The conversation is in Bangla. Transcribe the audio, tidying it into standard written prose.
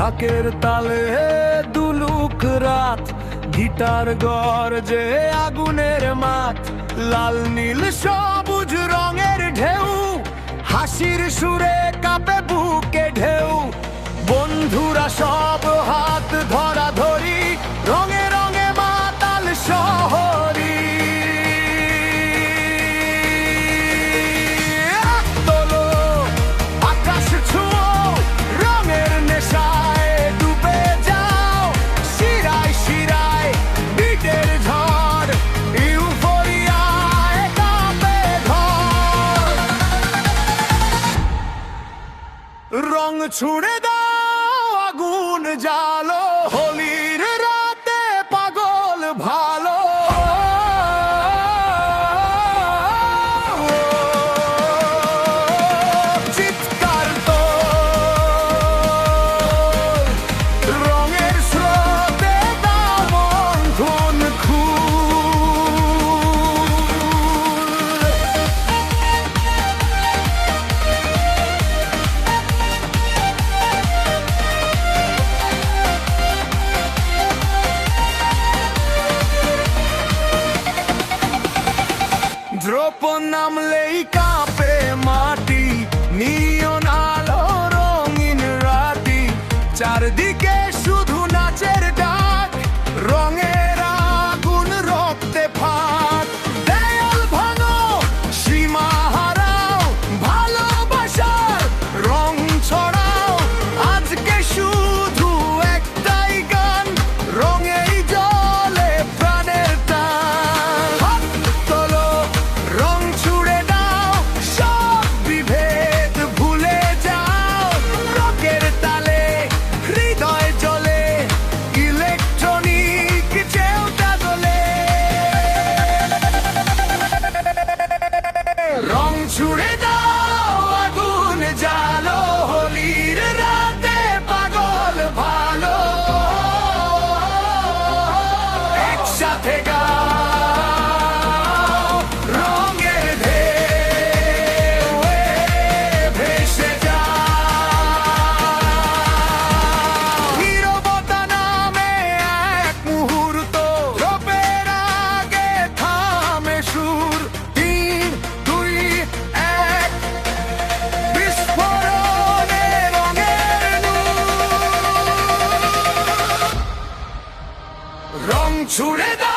ঢাকের তালে দুলুক রাত, গিটার গর্জে আগুনের মাঠ, লাল নীল সবুজ রঙের ঢেউ, হাসির সুরে কাঁপে বুকে ঢেউ। বন্ধুরা সব হাত ধরা ধরি, রঙে রঙে মাতাল শহরি। তোলো আকাশ ছুঁয়ো, রঙের নেশায় ডুবে যাও, শিরায় শিরায় বিটের ঝড়, ইউফোরিয়ায় কাঁপে ঘর। রং ছুড়ে দাও, আগুন জ্বালো, হোলির রাতে পাগল ভালো। চিৎকার তো রঙের স্রোতে দাও মন খুন। দ্রোপ নামলেই কাঁপে মাটি, নিয়ন আলো রঙিন রাতি, চারদিকে শুধু নাচের ডাক, রঙের আগুন রক্তে ফাঁক। দেয়াল ভাঙো, সীমা হারাও, ভালোবাসার রং ছড়াও, আজকে শুধু একটাই গান, রঙেই জলে প্রাণের টান। হাত তোলো, রং ছুড়ে দাও, সব বিভেদ ভুলে যাও, রকের তালে হৃদয় জ্বলে, ইলেকট্রনিক চেউটা দোলে। রং ছুড়ে দাও, আগুন জ্বালো, হোলির রাতে পাগল ভালো। একসাথে গাও, রঙের ঢেউয়ে ভেসে যাও। নীরবতা নামে এক মুহূর্ত, ঝোপের আগে থামে সুর। 3, 2, 1, বিস্ফোরণে রঙের নূর। রং ছুড়ে দাও।